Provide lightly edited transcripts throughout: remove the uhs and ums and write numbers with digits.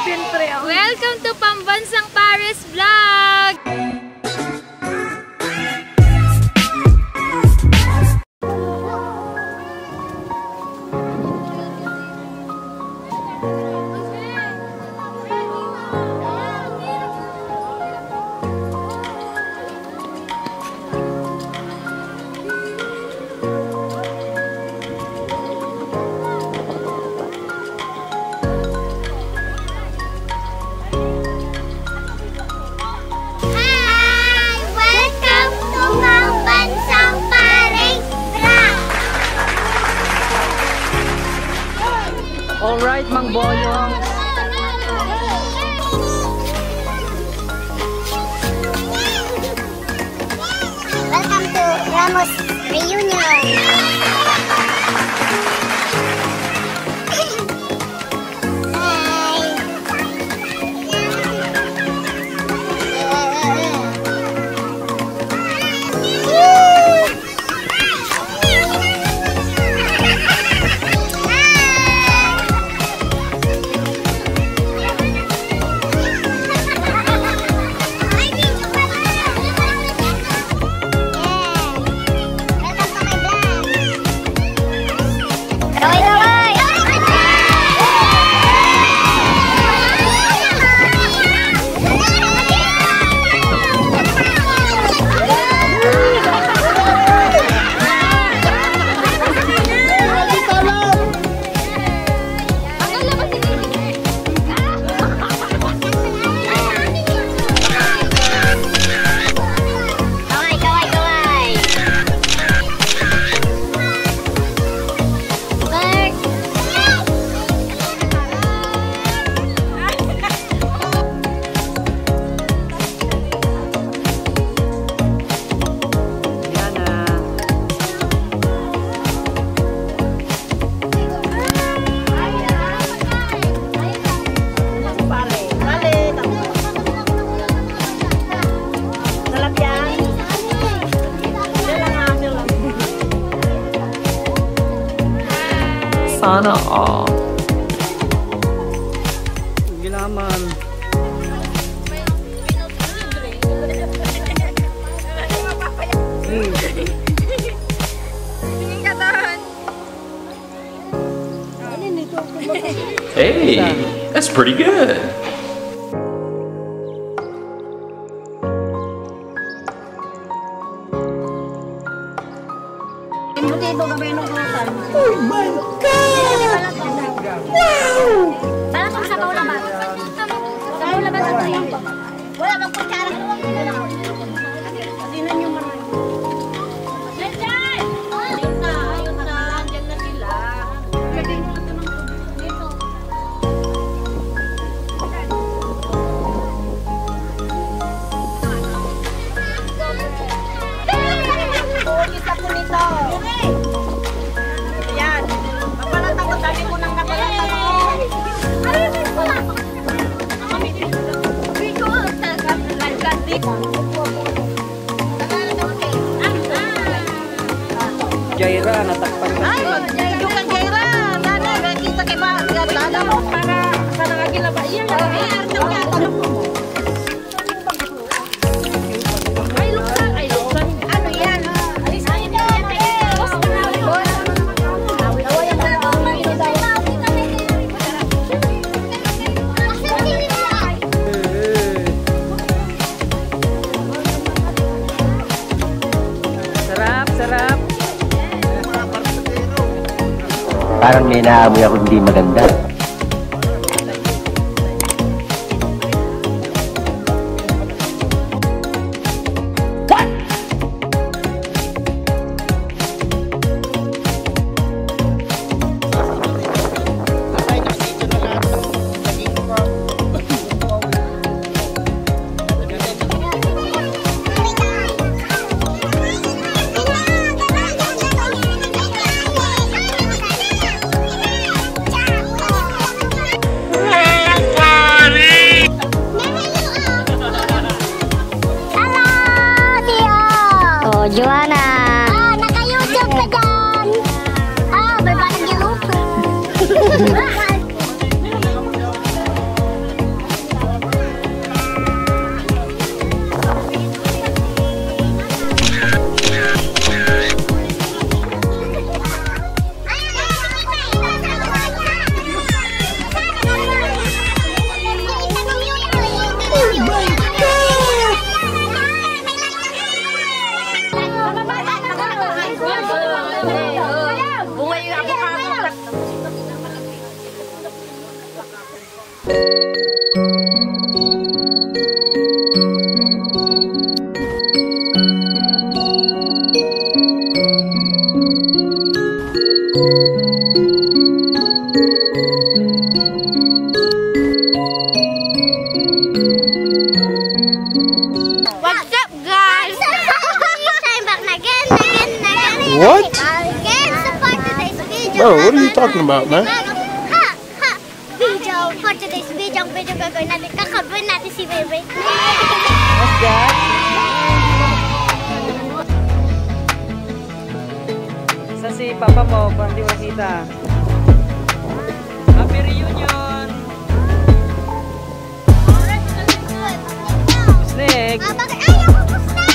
Welcome to Pambansang Pare's vlog! Alright, Mang Boyong. Welcome to Ramos reunion. Sana all. Gilaman. Hey, that's pretty good. Oh my God! Wow! Parang kung sabaw labat. Sabaw labat sa tayo. Wala bang kutsara. Kasi nun yung marami. Nandiyan! Ayun na. Nandiyan na sila. Pwede nyo ito ng dito. Kita po nito. Yan. Napalatan ko. Dali ko nang napalatan ko. Jaira, natakpan ka. Ay, yung kang Jaira. Dada, kita kay ba? Dada mo para nagagilaba. Iyan, nagagilaba. Ay, luksan. Ay, luksan. Ano yan? Alis, ayan yan. Sarap, sarap. Parang may naamoy ako hindi maganda. What? Bro, what are you talking about, man? Video for today's video. Ang video gagawin natin. Kakabin natin si Bebe. What's that? Sa si Papa mo, kung hindi makita. Happy reunion! Snake! Bakit ayaw ko po snake?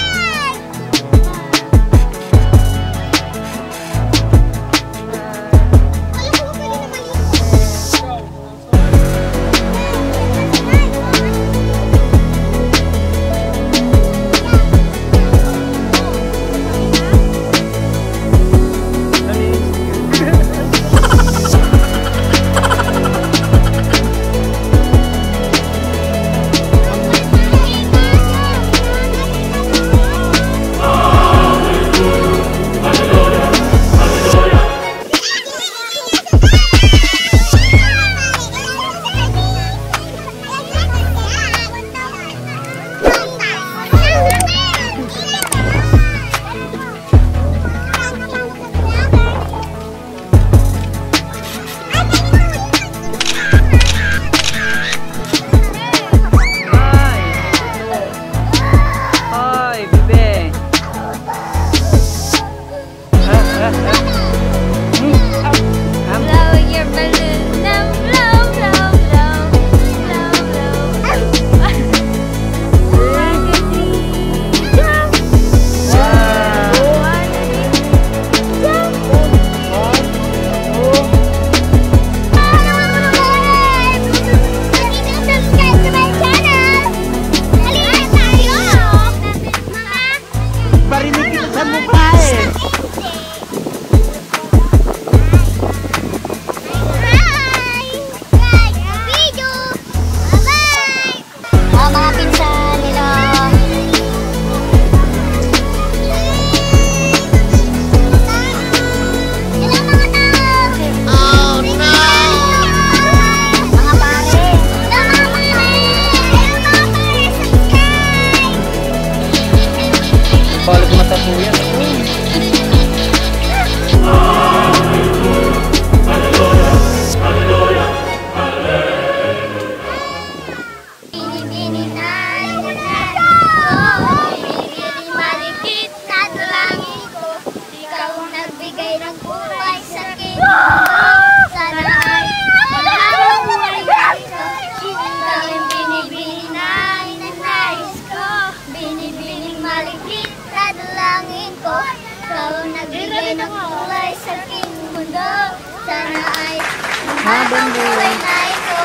Habang buhay na ito.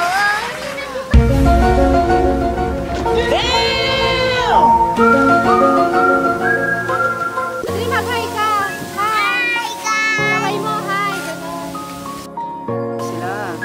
Mag-hi ka. Hi ka. Sabay mo, hi. Sila.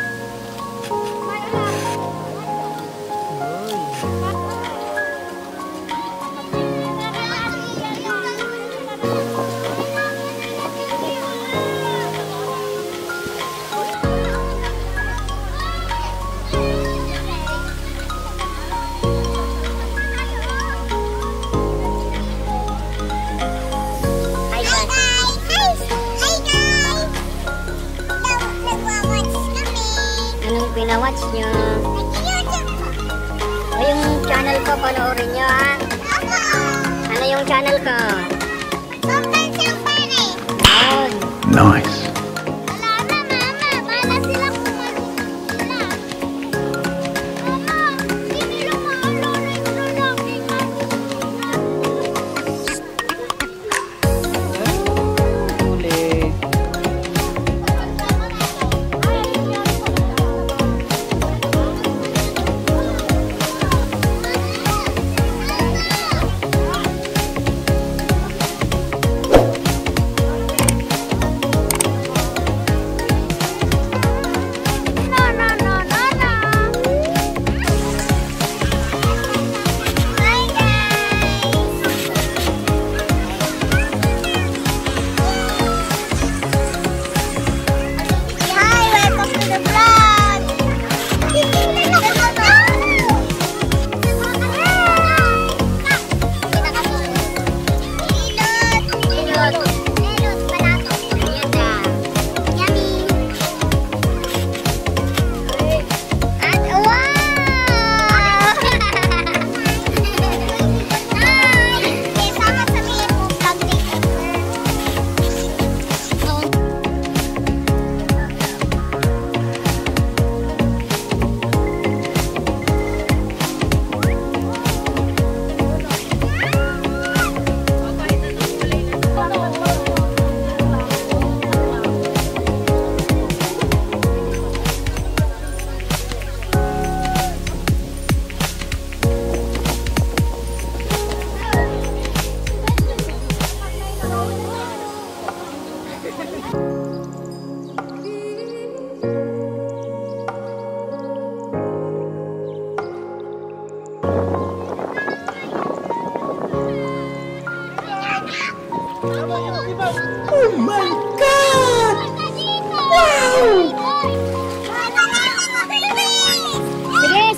Pinawatch nyo. O yung channel ko, panoorin nyo ha. Ano yung channel ko? Pambansang Pare. Nice. Wala na mama, bala silang kumarunong sila. Mama, hindi lang maalala yung lalaking Huli.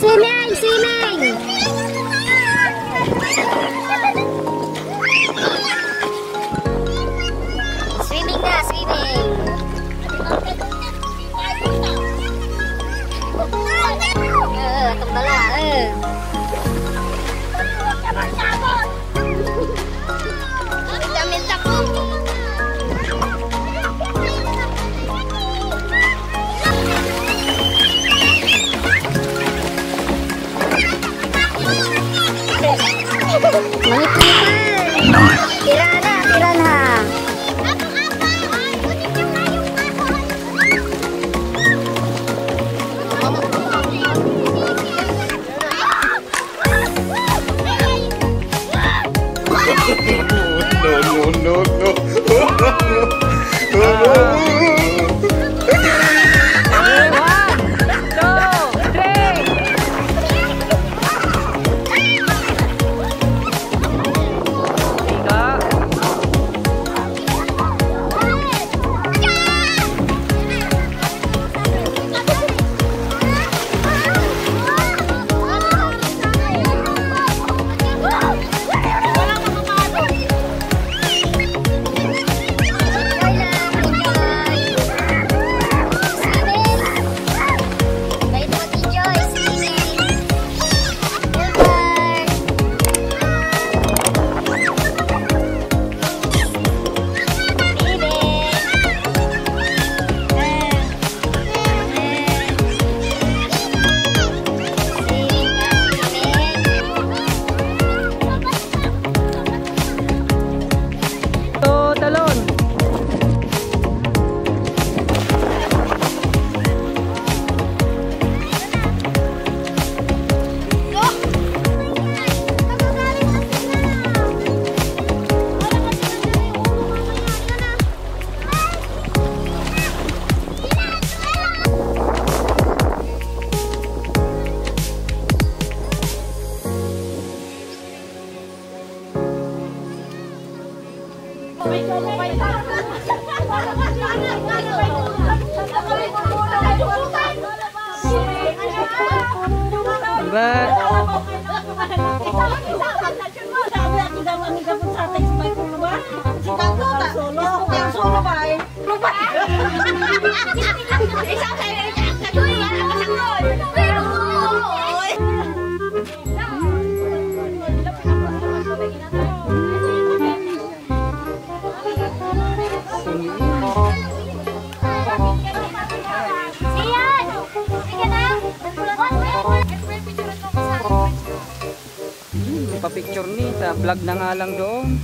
Swimming! Swimming! Swimming na! Swimming! Itong bala. Minta ko. Nice. Tirana, tirana. No. Pa-picture ni sa vlog na nga lang doon.